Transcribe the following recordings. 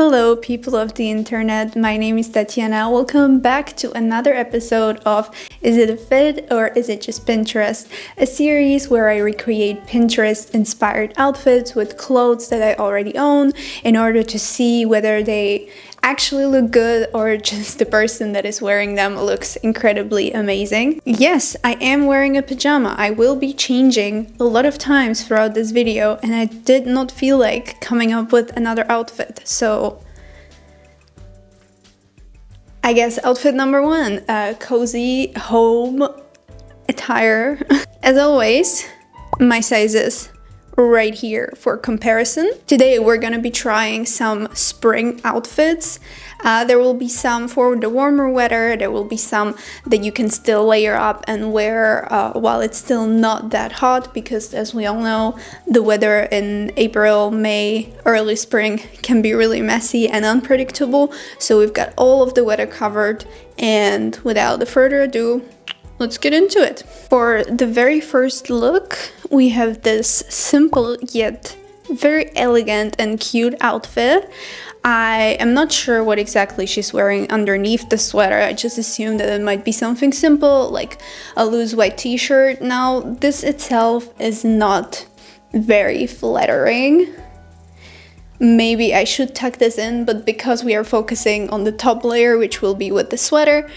Hello people of the internet, my name is Tatiana. Welcome back to another episode of Is It a Fit or Is It Just Pinterest? A series where I recreate Pinterest inspired outfits with clothes that I already own in order to see whether they actually look good or just the person that is wearing them looks incredibly amazing. Yes, I am wearing a pajama. I will be changing a lot of times throughout this video and I did not feel like coming up with another outfit. So I guess outfit number one, cozy home attire. As always, my sizes right here for comparison. Today we're gonna be trying some spring outfits. There will be some for the warmer weather, there will be some that you can still layer up and wear while it's still not that hot, because as we all know, the weather in April, May, early spring can be really messy and unpredictable. So we've got all of the weather covered, and without further ado, let's get into it. For the very first look, we have this simple yet very elegant and cute outfit. I am not sure what exactly she's wearing underneath the sweater. I just assumed that it might be something simple, like a loose white t-shirt. Now, this itself is not very flattering. Maybe I should tuck this in, but because we are focusing on the top layer, which will be with the sweater,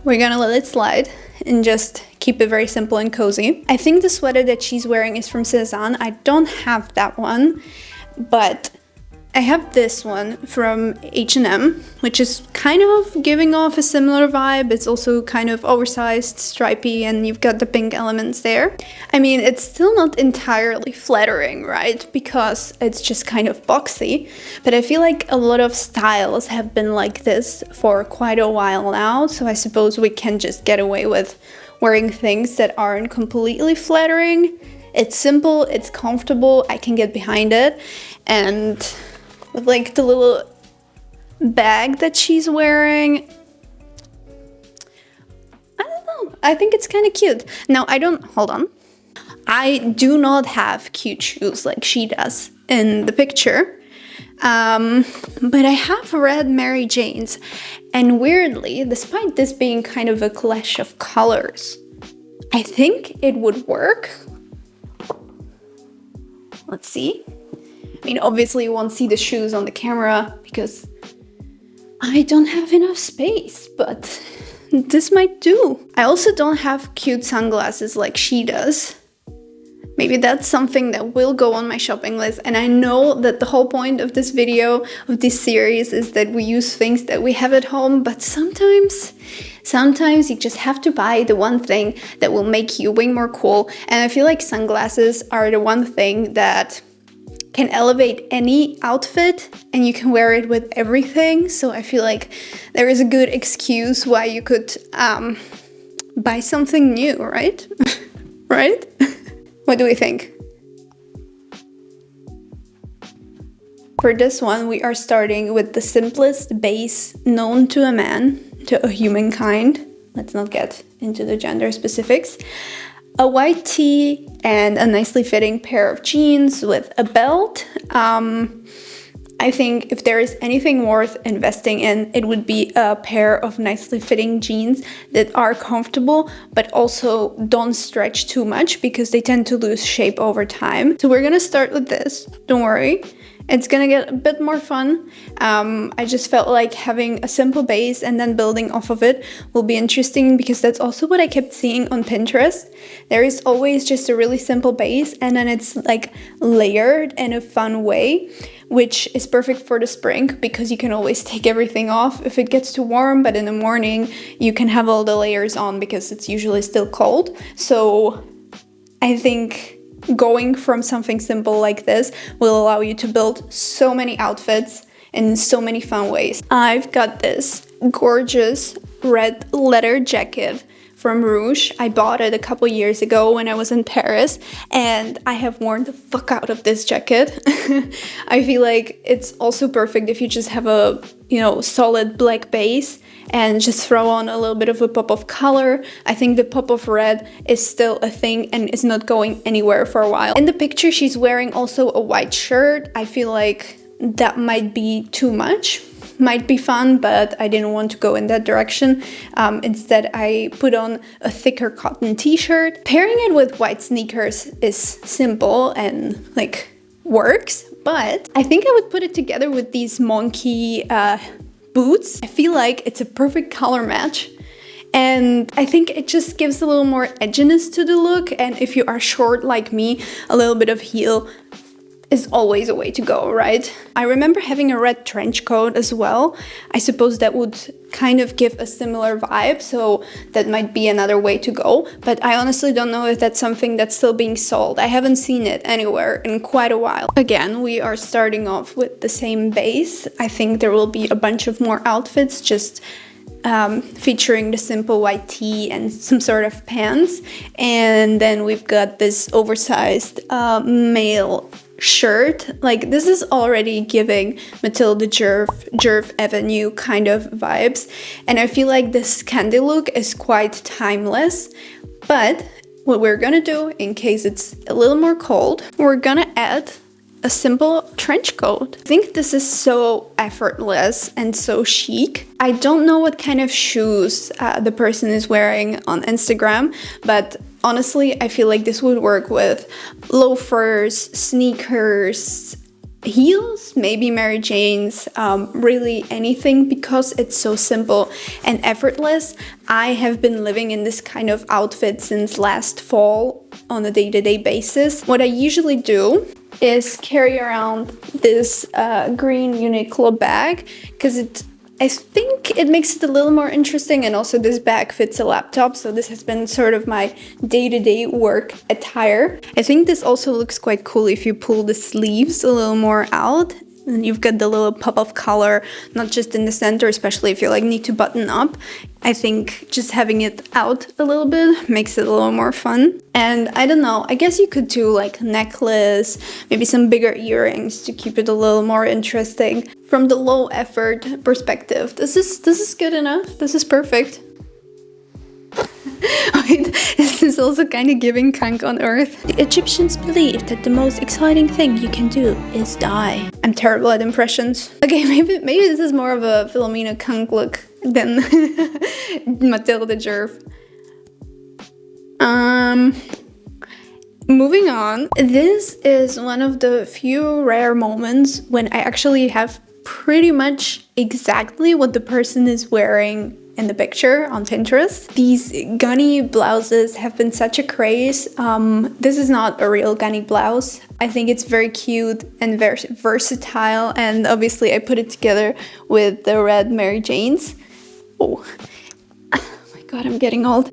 we're gonna let it slide and just keep it very simple and cozy. I think the sweater that she's wearing is from Cezanne. I don't have that one, but I have this one from H&M, which is kind of giving off a similar vibe. It's also kind of oversized, stripy, and you've got the pink elements there. I mean, it's still not entirely flattering, right? Because it's just kind of boxy. But I feel like a lot of styles have been like this for quite a while now. So I suppose we can just get away with wearing things that aren't completely flattering. It's simple, it's comfortable, I can get behind it. And with like the little bag that she's wearing, I don't know, I think it's kind of cute. Now hold on. I do not have cute shoes like she does in the picture, but I have red Mary Janes, and weirdly, despite this being kind of a clash of colors, I think it would work. Let's see. I mean, obviously you won't see the shoes on the camera because I don't have enough space, but this might do. I also don't have cute sunglasses like she does. Maybe that's something that will go on my shopping list. And I know that the whole point of this video, of this series, is that we use things that we have at home, but sometimes you just have to buy the one thing that will make you way more cool. And I feel like sunglasses are the one thing that can elevate any outfit and you can wear it with everything. So I feel like there is a good excuse why you could buy something new, right? Right? What do we think? For this one, we are starting with the simplest base known to a man, to a humankind. Let's not get into the gender specifics. A white tee and a nicely fitting pair of jeans with a belt. I think if there is anything worth investing in, it would be a pair of nicely fitting jeans that are comfortable, but also don't stretch too much because they tend to lose shape over time. So we're gonna start with this, don't worry. It's gonna get a bit more fun. I just felt like having a simple base and then building off of it will be interesting because that's also what I kept seeing on Pinterest. There is always just a really simple base and then it's like layered in a fun way, which is perfect for the spring because you can always take everything off if it gets too warm, but in the morning you can have all the layers on because it's usually still cold. So I think going from something simple like this will allow you to build so many outfits in so many fun ways. I've got this gorgeous red leather jacket from Rouge. I bought it a couple years ago when I was in Paris and I have worn the fuck out of this jacket. I feel like it's also perfect if you just have a, solid black base and just throw on a little bit of a pop of color. I think the pop of red is still a thing and is not going anywhere for a while. In the picture, she's wearing also a white shirt. I feel like that might be too much. Might be fun, but I didn't want to go in that direction. Instead, I put on a thicker cotton t-shirt. Pairing it with white sneakers is simple and like works, but I think I would put it together with these monkey boots. I feel like it's a perfect color match. And I think it just gives a little more edginess to the look. And if you are short like me, a little bit of heel is always a way to go, right? I remember having a red trench coat as well. I suppose that would kind of give a similar vibe, so that might be another way to go. But I honestly don't know if that's something that's still being sold. I haven't seen it anywhere in quite a while. Again, we are starting off with the same base. I think there will be a bunch of more outfits, just featuring the simple white tee and some sort of pants. And then we've got this oversized male shirt. Like, this is already giving Matilda Jerv Avenue kind of vibes. And I feel like this candy look is quite timeless. But what we're gonna do, in case it's a little more cold, we're gonna add a simple trench coat. I think this is so effortless and so chic. I don't know what kind of shoes the person is wearing on Instagram, but honestly, I feel like this would work with loafers, sneakers, heels, maybe Mary Jane's, really anything, because it's so simple and effortless. I have been living in this kind of outfit since last fall on a day-to-day basis. What I usually do is carry around this green Uniqlo bag, because I think it makes it a little more interesting, and also this bag fits a laptop, so this has been sort of my day-to-day work attire. I think this also looks quite cool if you pull the sleeves a little more out. And you've got the little pop of color, not just in the center, especially if you like need to button up. I think just having it out a little bit makes it a little more fun. And I don't know, I guess you could do like a necklace, maybe some bigger earrings to keep it a little more interesting. From the low effort perspective, this is good enough. This is perfect. Wait, this is also kind of giving Kank on Earth. The Egyptians believed that the most exciting thing you can do is die. I'm terrible at impressions. Okay, maybe this is more of a Philomena Kank look than Matilda Jerv. Moving on. This is one of the few rare moments when I actually have pretty much exactly what the person is wearing in the picture on Pinterest. These Ganni blouses have been such a craze. This is not a real Ganni blouse. I think it's very cute and very versatile, and obviously I put it together with the red Mary Janes. Oh my god, I'm getting old.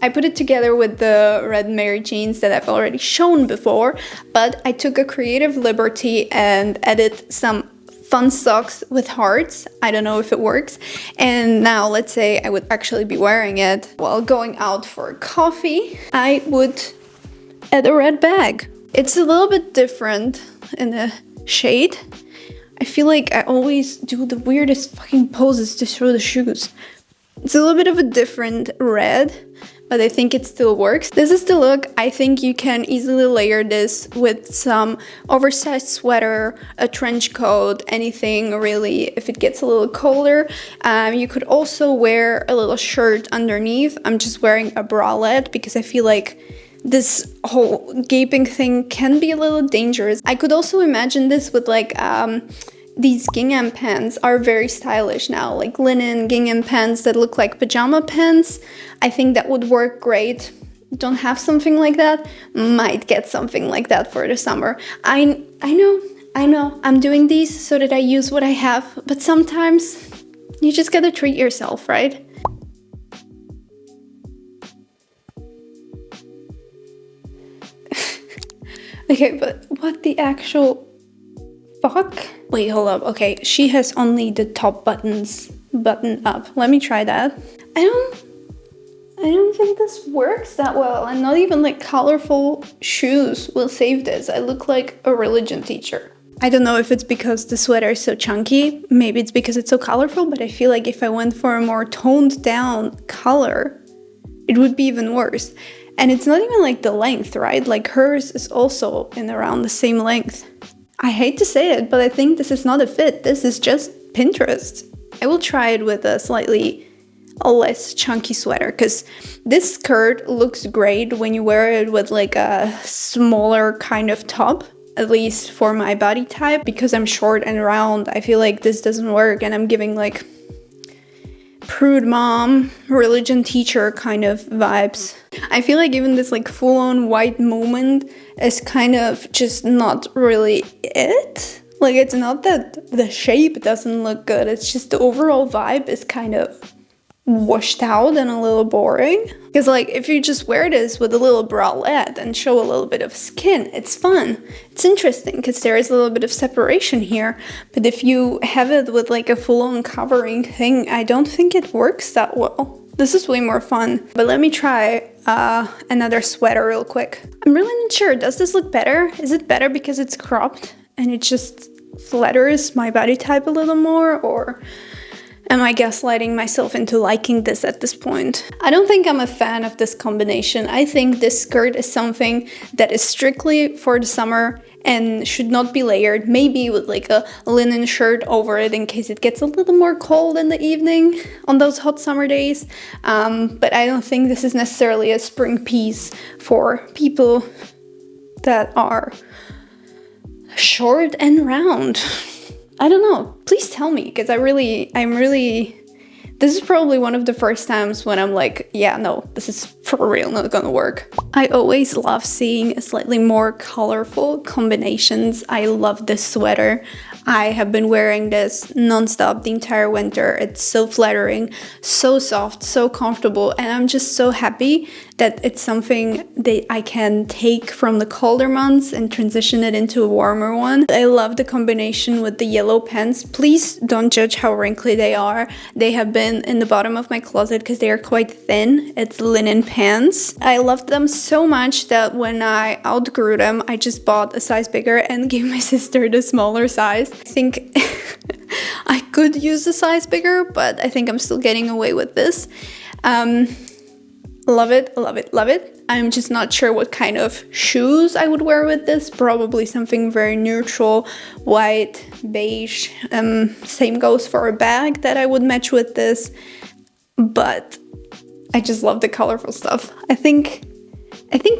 I put it together with the red Mary Janes that I've already shown before, but I took a creative liberty and added some fun socks with hearts. I don't know if it works. And now let's say I would actually be wearing it while going out for coffee. I would add a red bag. It's a little bit different in the shade. I feel like I always do the weirdest fucking poses to show the shoes. It's a little bit of a different red, but I think it still works. This is the look. I think you can easily layer this with some oversized sweater, a trench coat, anything really if it gets a little colder. You could also wear a little shirt underneath. I'm just wearing a bralette because I feel like this whole gaping thing can be a little dangerous. I could also imagine this with like these gingham pants are very stylish now, like linen gingham pants that look like pajama pants. I think that would work great. Don't have something like that? Might get something like that for the summer. I know, I'm doing these so that I use what I have, but sometimes you just gotta treat yourself, right? Okay, but what the actual fuck? Wait, hold up. Okay, she has only the top buttons buttoned up. Let me try that. I don't think this works that well, and not even like colorful shoes will save this. I look like a religion teacher. I don't know if it's because the sweater is so chunky. Maybe it's because it's so colorful, but I feel like if I went for a more toned down color, it would be even worse. And it's not even like the length, right? Like hers is also in around the same length. I hate to say it, but I think this is not a fit. This is just Pinterest. I will try it with a slightly less chunky sweater, because this skirt looks great when you wear it with like a smaller kind of top, at least for my body type. Because I'm short and round, I feel like this doesn't work, and I'm giving like prude mom, religion teacher kind of vibes. I feel like even this like full-on white moment is kind of just not really it. Like, it's not that the shape doesn't look good, it's just the overall vibe is kind of washed out and a little boring. Because like, if you just wear this with a little bralette and show a little bit of skin, it's fun, it's interesting, because there is a little bit of separation here. But if you have it with like a full-on covering thing, I don't think it works that well. This is way more fun. But let me try another sweater real quick. I'm really not sure, does this look better? Is it better because it's cropped and it just flatters my body type a little more, or am I gaslighting myself into liking this at this point? I don't think I'm a fan of this combination. I think this skirt is something that is strictly for the summer and should not be layered. Maybe with like a linen shirt over it in case it gets a little more cold in the evening on those hot summer days. But I don't think this is necessarily a spring piece for people that are short and round. I don't know, please tell me, because I'm really, this is probably one of the first times when I'm like, yeah, no, this is for real not gonna work. I always love seeing slightly more colorful combinations. I love this sweater. I have been wearing this non-stop the entire winter. It's so flattering, so soft, so comfortable, and I'm just so happy that it's something that I can take from the colder months and transition it into a warmer one. I love the combination with the yellow pants. Please don't judge how wrinkly they are. They have been in the bottom of my closet because they are quite thin. It's linen pants. I loved them so much that when I outgrew them, I just bought a size bigger and gave my sister the smaller size. I think I could use a size bigger, but I think I'm still getting away with this. Love it, love it, love it. I'm just not sure what kind of shoes I would wear with this. Probably something very neutral, white, beige. Same goes for a bag that I would match with this. But I just love the colorful stuff. I think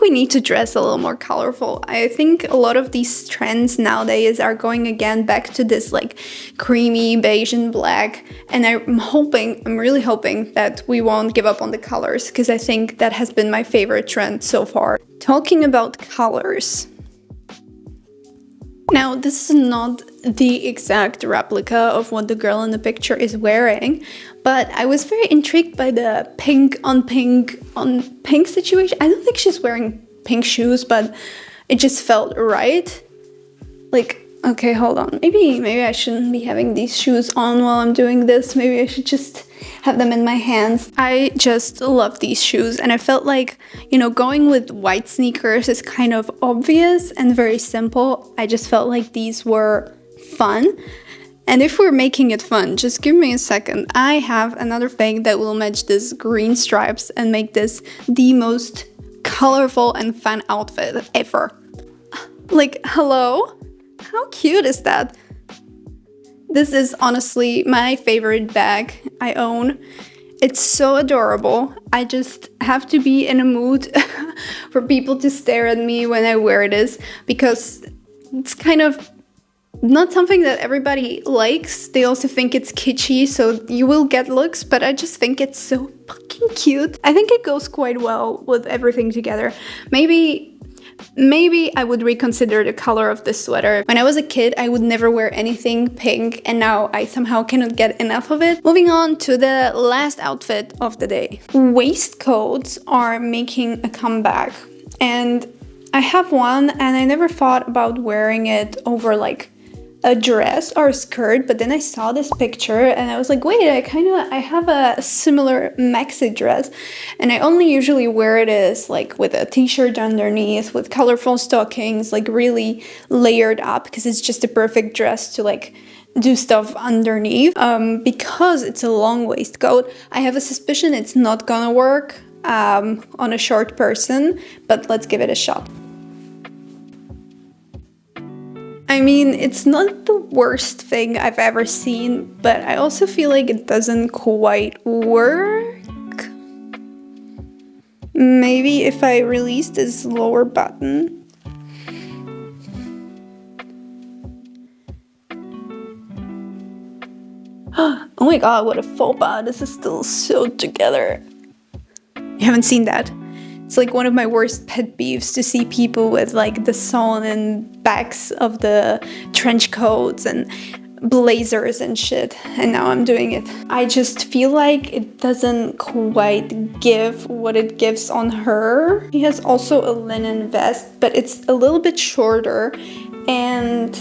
we need to dress a little more colorful. I think a lot of these trends nowadays are going again back to this like creamy beige and black. And I'm really hoping that we won't give up on the colors, because I think that has been my favorite trend so far. Talking about colors. Now, this is not the exact replica of what the girl in the picture is wearing, but I was very intrigued by the pink on pink on pink situation. I don't think she's wearing pink shoes, but it just felt right. Like, okay, hold on. Maybe I shouldn't be having these shoes on while I'm doing this. Maybe I should just have them in my hands. I just love these shoes, and I felt like, you know, going with white sneakers is kind of obvious and very simple. I just felt like these were fun. And if we're making it fun, just give me a second. I have another thing that will match this green stripes and make this the most colorful and fun outfit ever. Like, hello? How cute is that? This is honestly my favorite bag I own. It's so adorable. I just have to be in a mood for people to stare at me when I wear this, because it's kind of not something that everybody likes. They also think it's kitschy, so you will get looks, but I just think it's so fucking cute. I think it goes quite well with everything together. Maybe I would reconsider the color of this sweater. When I was a kid, I would never wear anything pink, and now I somehow cannot get enough of it. Moving on to the last outfit of the day. Waistcoats are making a comeback, and I have one, and I never thought about wearing it over like a dress or a skirt, but then I saw this picture and I was like, wait, I have a similar maxi dress, and I only usually wear it as like with a t-shirt underneath with colorful stockings, like really layered up, because it's just a perfect dress to like do stuff underneath. Because it's a long waistcoat, I have a suspicion it's not gonna work on a short person, but let's give it a shot. I mean, it's not the worst thing I've ever seen, but I also feel like it doesn't quite work. Maybe if I release this lower button. Oh my god, what a faux pas. This is still sewed together. You haven't seen that? It's like one of my worst pet peeves to see people with like the sewn-in backs of the trench coats and blazers and shit, and now I'm doing it. I just feel like it doesn't quite give what it gives on her. He has also a linen vest, but it's a little bit shorter and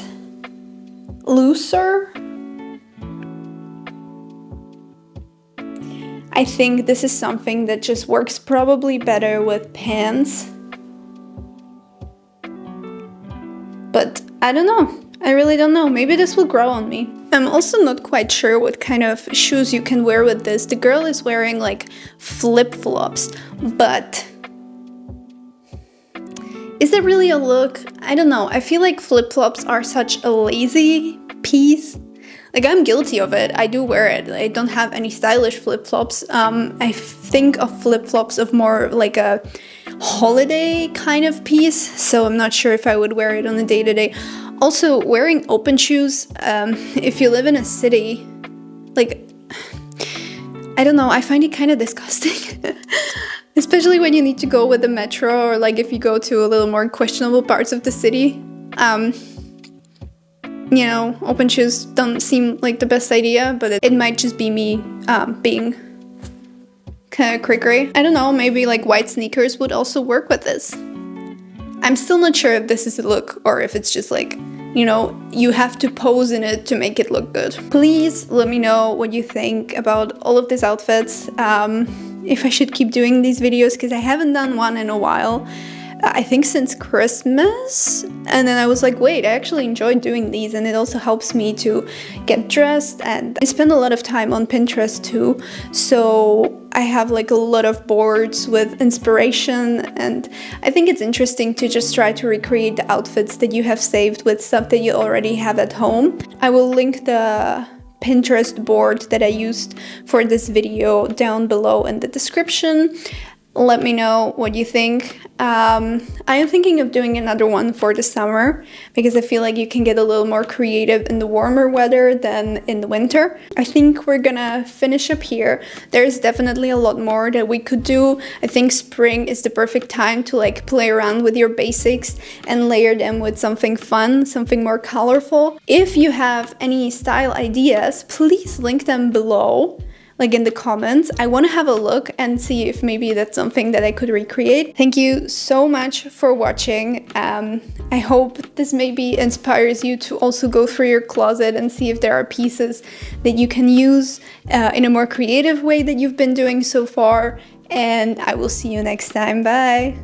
looser. I think this is something that just works probably better with pants. But I don't know. I really don't know. Maybe this will grow on me. I'm also not quite sure what kind of shoes you can wear with this. The girl is wearing like flip-flops, but is that really a look? I don't know. I feel like flip-flops are such a lazy piece. Like, I'm guilty of it. I do wear it. I don't have any stylish flip-flops. I think of flip-flops of more like a holiday kind of piece, so I'm not sure if I would wear it on a day-to-day. Also, wearing open shoes, if you live in a city, like, I don't know, I find it kind of disgusting. Especially when you need to go with the metro, or like if you go to a little more questionable parts of the city. You know, open shoes don't seem like the best idea, but it might just be me being kind of cray-cray. I don't know, maybe like white sneakers would also work with this. I'm still not sure if this is a look or if it's just like, you know, you have to pose in it to make it look good. Please let me know what you think about all of these outfits. If I should keep doing these videos, because I haven't done one in a while. I think since Christmas, and then I was like, wait, I actually enjoyed doing these, and it also helps me to get dressed, and I spend a lot of time on Pinterest too, so I have like a lot of boards with inspiration, and I think it's interesting to just try to recreate the outfits that you have saved with stuff that you already have at home. I will link the Pinterest board that I used for this video down below in the description. Let me know what you think. I am thinking of doing another one for the summer because I feel like you can get a little more creative in the warmer weather than in the winter. I think we're gonna finish up here. There's definitely a lot more that we could do. I think spring is the perfect time to like play around with your basics and layer them with something fun, something more colorful. If you have any style ideas, please link them below. Like in the comments. I want to have a look and see if maybe that's something that I could recreate. Thank you so much for watching. I hope this maybe inspires you to also go through your closet and see if there are pieces that you can use in a more creative way that you've been doing so far. And I will see you next time. Bye!